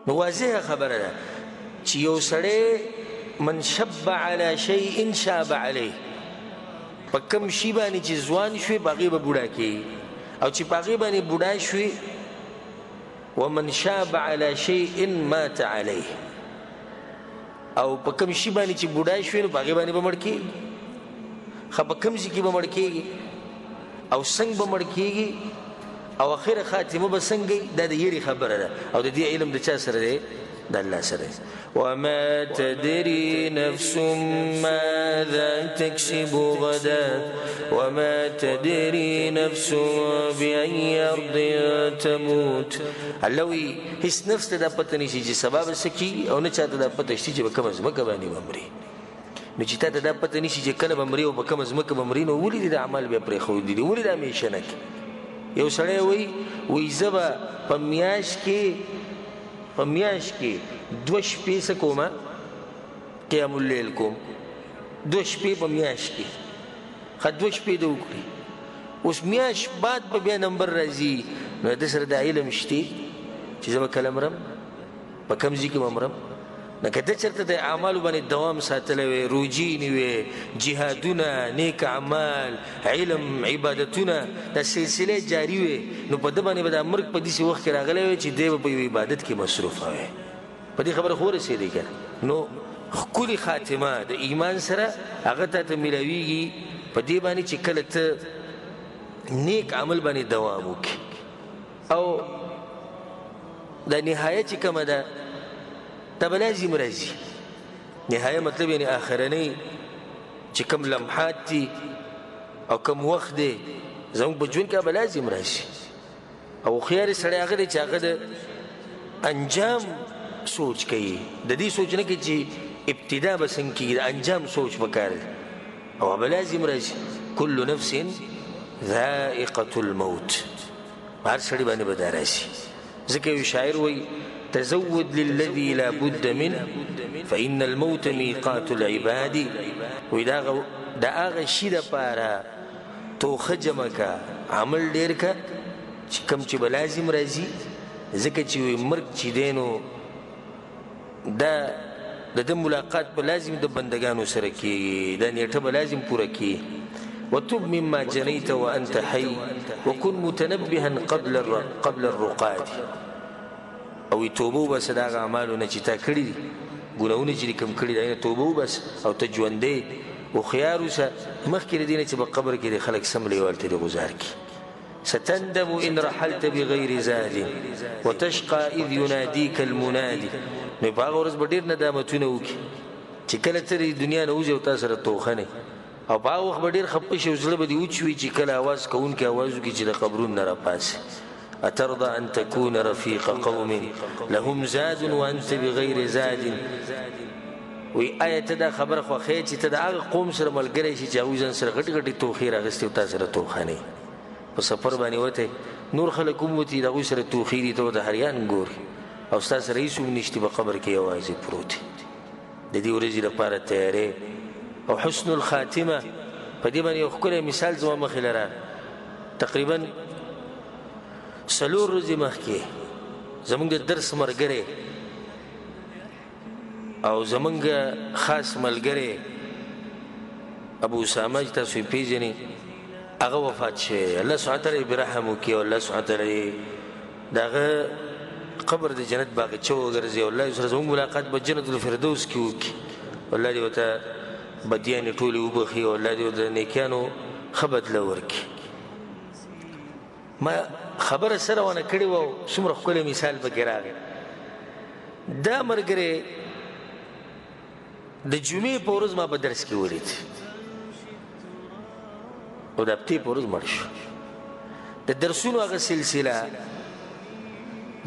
نو واضحه خبره ده چې یو سړی من شب علی شیء شاب علیه په کوم شي باندې چې ځوان شوی په هغې به بوډا کېږي او چې په هغې باندې بوډا شوی ومن شاب علی شیء مات علیه او په کوم شي باندې چې بوډا شوی نو په هغې باندې به مړ کېږي ښه په کوم شي کې به مړ کېږي او څنګه به مړ کېږي او اخره خاتمه به څنګه دا د یېرې خبره ده او د دې علم د چا سره دی د الله سره وما تدري نفس ماذا تكسب غدا وما تدري نفس بأي أرض تموت الله وی هیڅ نفس ته دا پته نشي چې سبا به څه کېږي او نه چا ته دا پته شته چې به کومه ځمکه باندې به مري نو چې تا ته دا پته نشي چې کله به مري او په کومه ځمکه به مري نو ولې دې د اعمال بیا پرېښودي دي ولې دا همیشه نه کړي یو سړی وایي زه به په میاشت کې 2 شپې څه کومه قیام اللیل کوم 2 شپې په میاشت کې ښه 2 شپې ده وکړي اوس میاشت بعد به بیا نمبر راځي نو د سره دا علم شته چې زه به کله مرم په کوم ځای کې به مرم نو که ته چېرته د اعمالو باندې دوام ساتلی وې روجې نیوې جهادونه نیک اعمال علم عبادتونه دا سلسله جاري وې نو په ده باندې به دا مرګ په داسې وخت کې راغلی وی چې دی به په یو عبادت کې مصروفه وی په دې خبره خو ورسېدی که نو ښکلې خاتمه د ایمان سره هغه تا ته میلاویږي په دې باندې چې کله ته نیک عمل باندې دوام وکړي او دا نهایه چې کومه ده دا به لازم راځي نهایه مطلب یعنی آخرنۍ چې کوم لمحات دي او کوم وخت دی زموږ په ژوند کې به لازم راشي او هوښیار سړی هغه دی چې هغه د انجام سوچ کوي د دې سوچ نه کوي چې ابتدا به څنګه کېږي د انجام سوچ پکار دی او به لازم راشي کل نفس ذائقة الموت هر سړي باندې به دا راشي ځکه یو شاعر وایي تزود للذي لا بد منه فإن الموت ميقات العباد ودا هغه شي دپاره توخه جمع که عمل ډېر که چې کوم چې به لازم راځي ځکه چې مرګ چې دی نو دا د ده ملاقات به لازم د بندګانو سره کېږي دا نیټه به لازم پوره کېږي وتب مما جنيت وأنت حي وكن متنبها قبل الرقاد او توبه وبس د هغه اعمالو نه چې تا کړي دي ګناهونه چې کوم کړي دی توبه وبس او ته ژوندی هوښیار اوسه مخکې له دې نه چې په قبر کې د خلک سم لیوالته دې گزار کړي ستندم إن رحلت بغیر زاد وتشقى إذ يناديك المنادي نو په هغه ورځ به ډېر ندامتونه وکړي چې کله ته د دنیا نه وځې او تا سره توخه نه او په هغه وخت به ډېر خفه شي او زړه به دې وچ وي چې کله اواز کوونکی اواز وکړي چې د قبرونو نه راپاسې أترضى أن تكون رفيق قوم لهم زاد وأنت بغير زاد وی آیا ته دا خبره خوښوې چې ته د هغه قوم سره ملګری شي چې هغوی ځان سره غټې غټې توخې راغستې او تا سره توخه نه په سفر باندې وتی نور خلک هم وتي د هغوی سره توخې دي ته ورته هریان ګوري او ستا سره هېڅوک نشته په قبر کې یوازې پروت د دې ورځې لپاره تیارې او حسن الخاتمه په دې باندې یو ښکلی مثال زما مخې لره تقریبا 4 ورځې مخکې زموږ د درس ملګری او زموږ خاص ملګری ابو اسامه چې تاسو یې پېژنئ هغه وفات شوی الله سبحانه تعالی یې برحم وکړي او الله سبحانه تعالی د هغه قبر د جنت باغچه وګرځي او الله سره زموږ ملاقات به جنت الفردوس کې وکړي الله دې ورته بدیانې ټولې وبخي او الله دې ورته نیکیانو ښه بدله ورکړي ما خبره سره ونه کړې وه څومره ښکلی مثال پکې راغی دا ملګری د جمعې په ورځ ما په درس کې ولید او د هفتې په ورځ مړ شو د درسونو هغه سلسله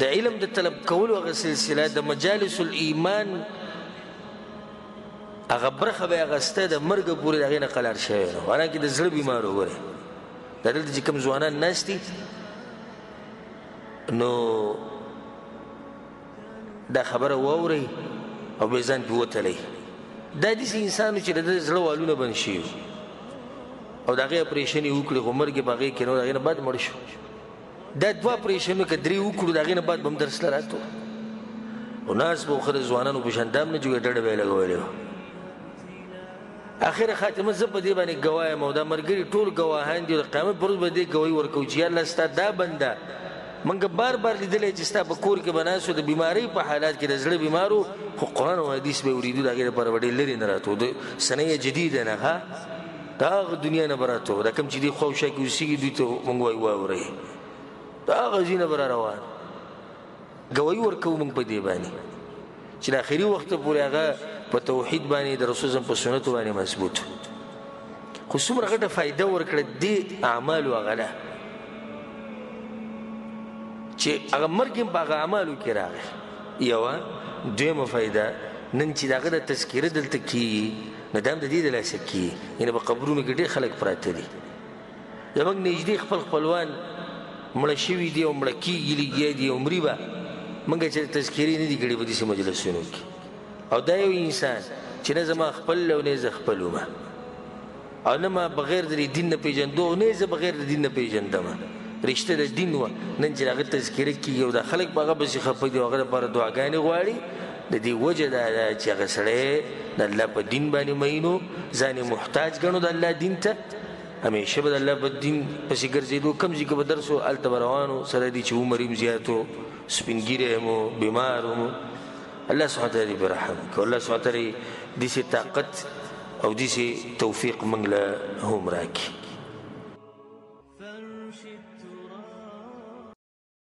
د علم د طلب کولو هغه سلسله د مجالس الایمان هغه برخه به یې اخیسته د مرګه پورې د هغې نه قلار شوی نه حالانکې د زړه بیمار وګورئ دا دلته چې کوم ځوانان ناست دي نو دا خبره واورئ او بیا ځان پې وتلی دا داسې انسان چې د ده زړه والونه بند شوي او د هغې اپریشن یې وکړي خو مرګ یې په هغې کې نه و د هغې نه بعد مړ شو دا 2 اپریشنونه که 3 وکړو د هغې نه بعد به هم درس له راته او ناس به خو د ځوانانو په شان دام نه جوړې ډډه به یې لګولې وه اخر خاتمه زه په دې باندې ګواه یم او دا ملګري ټول ګواهان دي او د قیامت پر ورځ به دې ګواهي ورکوو چې یا الله ستا دا بنده موږ بار بار لیدلی چې ستا په کور کې به ناست و د بیمارۍ په حالات کې د زړه بیمار و خو قرآن او حدیث به یې اورېدو د هغې لپاره به ډېر لرې نه راته و د سنه جدیده نه ښه د هغه دنیا نه به راته و دا کوم چې دې خوا او شا کې اوسېږي دوی ته موږ وایو واورئ د هغه ځای نه به را روان ګواهي ورکوو موږ په دې باندې چې د آخري وخته پورې هغه په توحید باندې د رسول صلی په سنتو باندې مضبوط خو څومره غټه فایده ورکړه دې اعمالو هغه ده چې هغه مرګ هم په هغه اعمالو کې راغی یوه دویمه فایده نن چې د هغه د تذکیره دلته کېږي نو دا هم د دې د لاسه کېږي یعنې په قبرونو کې ډېر خلک پراته دي زموږ نږدې خپل خپلوان مړه شوي دي او مړه کېږي لګیا دي او مري به موږ چې تذکیرې نه دي کړي په داسې مجلسونو کې او دا یو انسان چې نه زما خپل او نه زه خپل ومه او نه ما بغیر د دین نه پېژندو او نه زه بغیر د دین نه پېژندمه رشته د دین وه نن چې د هغه تذکیره کېږي او دا خلک په هغه پسې خفه دي او هغه دپاره دعاګانې غواړي د دې وجه دا ده چې هغه سړی د الله په دین باندې مین و ځان یې محتاج ګڼو د الله دین ته همیشه به د الله په دین پسې ګرځېدو کوم ځای کې به درس و هلته به روان و سره دي چې عمر یې زیات و سپین ږیری هم و بیمار هم الله سبحانه تعالی دې برحم وکړي الله سبحانه تعالی داسې طاقت او داسې توفیق موږ له هم راکړي